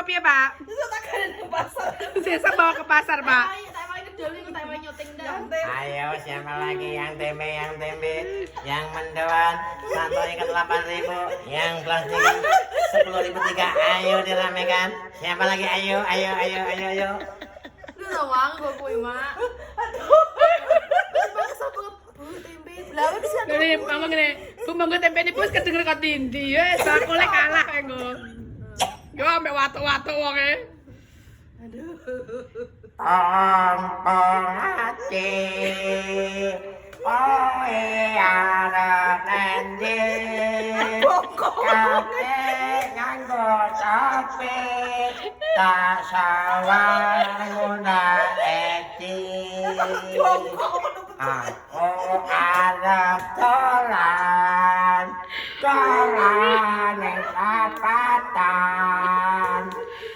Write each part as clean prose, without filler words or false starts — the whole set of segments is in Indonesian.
piye, Pak? Iso tak gawe nang pasar. Sesuk bawa ke pasar, Pak. Ayo siapa lagi yang tempe yang mendoan santuy ke 8.000 yang plastik 10.003 ayo diramekan siapa lagi ayo Lu lawang kok kuwi, Mak. Gini, mama gini. Bu monggo tempe ini pus kedenger kok tindi. Wes aku lek kalah engko. Yo ambek watuk-watuk wonge. Pong hati oe arep endi kabeh nganggo topi tak sawang eti aku arep dolan ning perapatan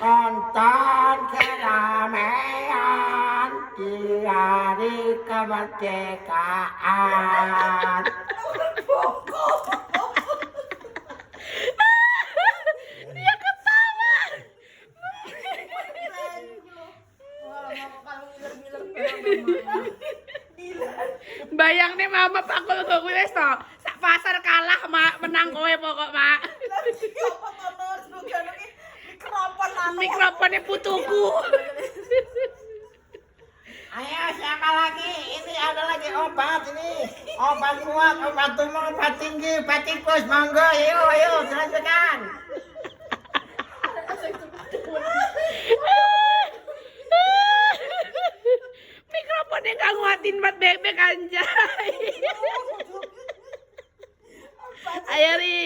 nonton keramaian di hari kemerdekaan. Dia ketawa. Bayang nih mama pakul kok wis to. Sak pasar kalah mak menang kowe pokok mak. Mikrofonnya putuku. Ayo siapa lagi? Ini ada lagi obat ini. Obat kuat, obat tumor, obat tinggi, obat tikus. Monggo, ayo silakan. Mikrofonnya gak nguatin buat bebek anjay. Ayo Ri.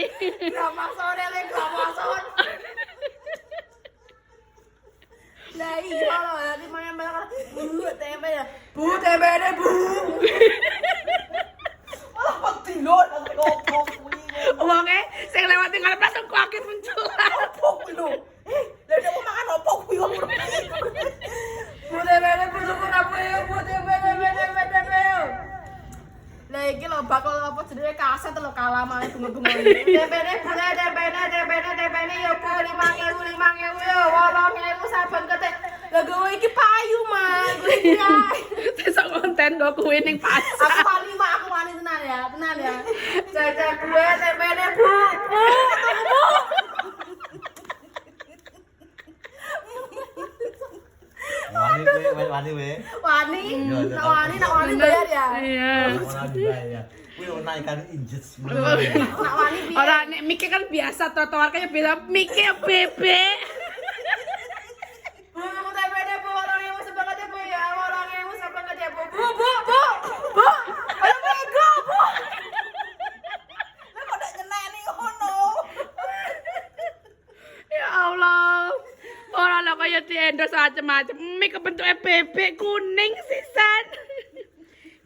Gramasone le gramason. Lah iya lho, ya di mangan bu tempe ya. Bu tempe ne bu. Oh, pati lho, opo kuwi. Wonge sing lewat tinggal langsung kaget muncul. Opo kuwi lho. Lah nek makan opo kuwi kok. Bu tempe ne bu cukup apa ya? Bu tempe. Lah iki lho bakal apa jenenge kaset lho kalah malah bunga-bunga iki. Tempene yo bu 5.000 yo 8.000 saben ketek. Lah gowe iki payu mah. Sesuk konten go kuwi ning pasar. Aku wani tenan ya. Jajan gue tempene bu. Wani bayar ya. Iya. Wih, naikkan injet Nak wani piye? Ora nek mike kan biasa trotoar kaya biasa mike bebek. Bu tempene bu 8.000 sebanget bu ya. 8.000 sebanget ya bu. Bu. Ayo bego bu. Lah kok ndak nyeneni ngono. Ya Allah. Ora lho kaya diendos macem-macem. Mik kebentuke bebek kuning sisan.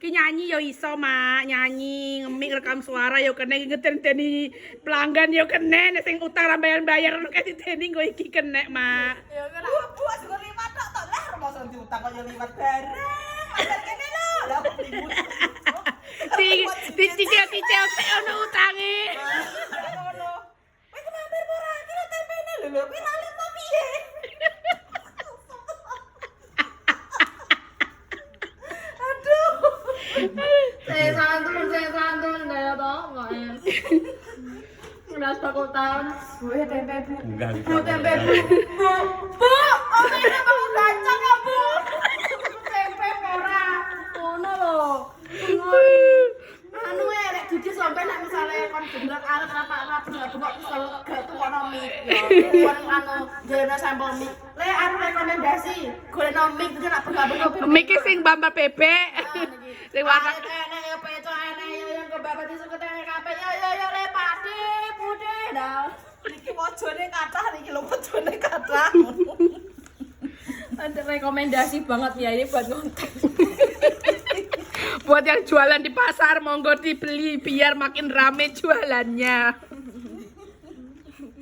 Ki nyanyi yo iso mak, nyanyi ngemik rekam suara yo kene ngedeni pelanggan yo kene nek sing utang ra bayar-bayar nek diteni nggo iki kene mak. Ya kan bu asgo liwat tok lah mosok diutang kok yo liwat bareng. Ada kene lho. Lah kok ribut. Dicicil ono utange. Ngono. Wis mampir ora kira tempene lho. Kuwi lali apa piye? Saya santun gaya toh, enggak ya. Udah takut tahun, gue tempe bu. Bu tempe bu. Bu, oh ini mau gacang ya bu. Tempe ora. Ngono lho. Anu nek jujur sampai nek misale kon bener arep apa bengok kesel gak tukono mik ya. Kon anu jene sampel mik. Le anu rekomendasi golekno mik iki nek bengok-bengok. Mik sing bamba bebek. Sing warna enek yo peco enek yo ke babat iso ketene kabeh yo le pade bude dah. Iki wojone kathah niki lho wojone kathah. Ada rekomendasi banget ya ini buat ngonten. buat yang jualan di pasar monggo dibeli biar makin rame jualannya.